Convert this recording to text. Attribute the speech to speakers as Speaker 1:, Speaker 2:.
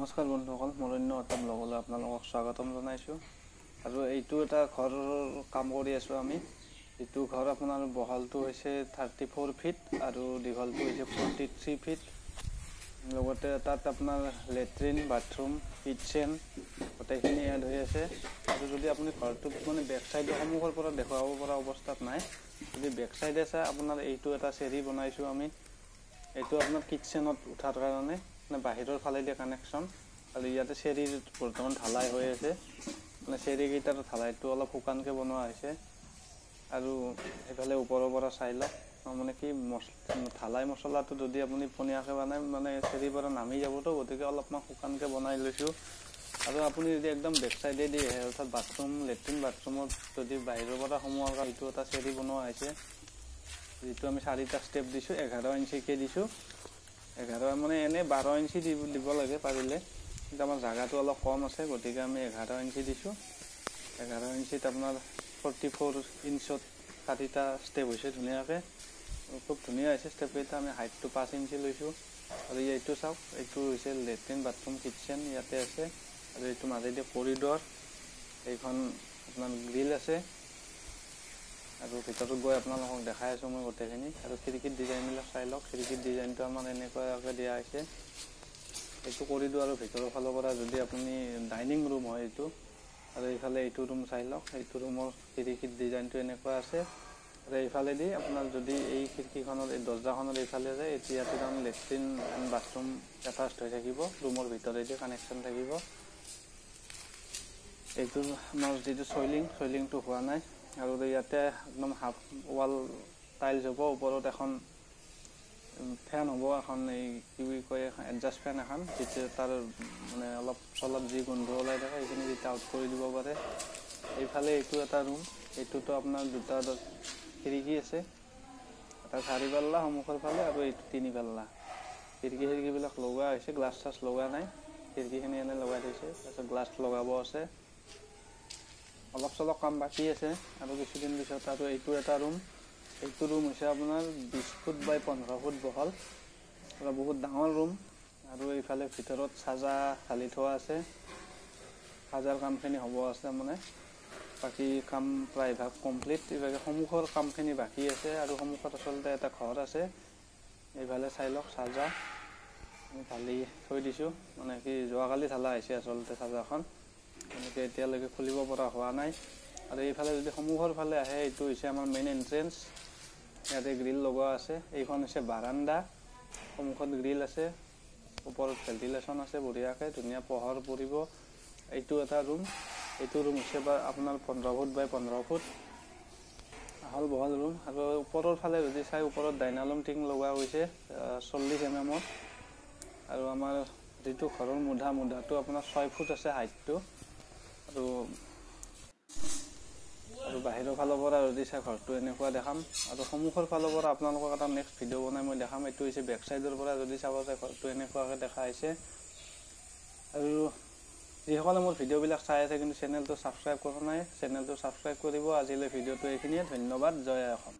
Speaker 1: নমস্কাৰ বন্ধুসকল, মৰণ্য এটা ব্লগলৈ আপোনালোকক স্বাগতম জনাইছোঁ। আৰু এইটো এটা ঘৰৰ কাম কৰি আছোঁ আমি। এইটো ঘৰ আপোনাৰ বহলটো হৈছে 34 ফিট আৰু দীঘলটো হৈছে 43 ফিট। লগতে তাত আপোনাৰ লেট্ৰিন, বাথৰুম, কিটচেন গোটেইখিনি এড হৈ আছে। আৰু যদি আপুনি ঘৰটোত মানে বেক চাইডৰ সন্মুখৰ পৰা দেখুৱাব পৰা অৱস্থাত নাই, যদি বেক চাইডে চাই আপোনাৰ এইটো এটা চেৰি বনাইছোঁ আমি। এইটো আপোনাৰ কিটচেনত উঠাৰ কাৰণে বাহিৰৰ ফালে দিয়ে কানেকশ্যন। আৰু ইয়াতে চেৰিৰ বৰ্তমান ঢালাই হৈ আছে, মানে চেৰিকেইটাৰ ঢালাইটো অলপ শুকানকৈ বনোৱা হৈছে। আৰু এইফালে ওপৰৰ পৰা চাই লওক, মানে কি ঢালাই মছলাটো যদি আপুনি পনীয়াকৈ বনাই মানে চেৰিৰ পৰা নামি যাবতো, গতিকে অলপমান শুকানকৈ বনাই লৈছোঁ। আৰু আপুনি যদি একদম বেক চাইডে দিয়ে অৰ্থাৎ বাথৰুম, লেট্ৰিন বাথৰুমত যদি বাহিৰৰ পৰা সোমোৱাৰ কাৰণে এইটো এটা চেৰি বনোৱা হৈছে, যিটো আমি 4টা ষ্টেপ দিছোঁ, 11 ইঞ্চিকৈ দিছোঁ। 11 মানে এনেই 12 ইঞ্চি দিব লাগে পাৰিলে, কিন্তু আমাৰ জাগাটো অলপ কম আছে, গতিকে আমি 11 ইঞ্চি দিছোঁ। 11 ইঞ্চিত আপোনাৰ 44 ইঞ্চত 4টা ষ্টেপ হৈছে ধুনীয়াকৈ, খুব ধুনীয়া হৈছে ষ্টেপকেইটা। আমি হাইটটো 5 ইঞ্চি লৈছোঁ। আৰু এইটো চাওক, এইটো হৈছে লেট্ৰিন, বাথৰুম, কিটচেন ইয়াতে আছে। আৰু এইটো মাজেদি কৰিডৰ, এইখন আপোনাৰ গ্ৰিল আছে। আৰু ভিতৰত গৈ আপোনালোকক দেখাই আছোঁ মই গোটেইখিনি। আৰু খিৰিকীৰ ডিজাইনবিলাক চাই লওক, খিৰিকীৰ ডিজাইনটো আমাৰ এনেকুৱাকৈ দিয়া হৈছে। এইটো কৰিডৰ আৰু ভিতৰৰ ফালৰ পৰা যদি আপুনি ডাইনিং ৰুম হয় এইটো। আৰু এইফালে এইটো ৰুম চাই লওক, এইটো ৰুমৰ খিৰিকীৰ ডিজাইনটো এনেকুৱা আছে। আৰু এইফালেদি আপোনাৰ যদি এই খিৰিকীখনৰ এই দৰ্জাখনৰ এইফালে যায়, ইয়াতে তাৰমানে লেট্ৰিন এণ্ড বাথৰুম এটাচ্ড হৈ থাকিব, ৰুমৰ ভিতৰেদি কানেকশ্যন থাকিব। এইটো আমাৰ যিটো চইলিংটো হোৱা নাই। আৰু ইয়াতে একদম হাফ ৱাল টাইলছ হ'ব, ওপৰত এখন ফেন হ'ব, এখন এই কি বুলি কয় এডজাষ্ট ফেন এখন, যিটো তাৰ মানে অলপ চলপ যি গোন্ধ ওলাই থাকে সেইখিনি যেতিয়া আউট কৰি দিব পাৰে। এইফালে এইটো এটা ৰুম, এইটোতো আপোনাৰ 2টা খিৰিকী আছে, এটা 4 পাল্লা সন্মুখৰ ফালে আৰু এইটো 3 পাল্লা। খিৰিকীবিলাক লগোৱা হৈছে, গ্লাছ চাছ লগোৱা নাই, খিৰিকীখিনি এনেই লগাই থৈছে। তাৰপিছত গ্লাছ লগাব আছে, অলপ চলপ কাম বাকী আছে আৰু কিছুদিন পিছত। আৰু এইটো এটা ৰুম, এইটো ৰুম হৈছে আপোনাৰ 20 ফুট বাই 15 ফুট বহল, আৰু বহুত ডাঙৰ ৰুম। আৰু এইফালে ভিতৰত চাজা ঢালি থোৱা আছে, সাজাৰ কামখিনি হ'ব আছে মানে, বাকী কাম প্ৰায়ভাগ কমপ্লিট। এইভাগে সন্মুখৰ কামখিনি বাকী আছে। আৰু সন্মুখত আচলতে এটা ঘৰ আছে, এইফালে চাই লওক চাজা আমি ঢালি থৈ দিছোঁ, মানে কি যোৱাকালি ঢালা হৈছে আচলতে চাজাখন, এনেকৈ এতিয়ালৈকে খুলিব পৰা হোৱা নাই। আৰু এইফালে যদি সন্মুখৰ ফালে আহে, এইটো হৈছে আমাৰ মেইন এণ্ট্ৰেঞ্চ, ইয়াতে গ্ৰিল লগোৱা আছে। এইখন হৈছে বাৰাণ্ডা, সন্মুখত গ্ৰিল আছে, ওপৰত ভেণ্টিলেশ্যন আছে, বঢ়িয়াকৈ ধুনীয়া পোহৰ পৰিব। এইটো এটা ৰুম, এইটো ৰুম হৈছে আপোনাৰ 15 ফুট বাই 15 ফুট আহল বহল ৰুম। আৰু ওপৰৰ ফালে যদি চাই, ওপৰত ডাইনালম টিং লগোৱা হৈছে 40 mm। আৰু আমাৰ যিটো ঘৰৰ মুধাটো আপোনাৰ 6 ফুট আছে হাইটটো। আৰু বাহিৰৰ ফালৰ পৰা যদি চাই ঘৰটো এনেকুৱা দেখাম। আৰু সন্মুখৰ ফালৰ পৰা আপোনালোকক এটা নেক্সট ভিডিঅ' বনাই মই দেখাম। এইটো হৈছে বেক চাইডৰ পৰা যদি চাব যায়, ঘৰটো এনেকুৱাকৈ দেখা হৈছে। আৰু যিসকলে মোৰ ভিডিঅ'বিলাক চাই আছে কিন্তু চেনেলটো ছাবস্ক্ৰাইব কৰা নাই, চেনেলটো ছাবস্ক্ৰাইব কৰিব। আজিলৈ ভিডিঅ'টো এইখিনিয়ে, ধন্যবাদ। জয় অসম।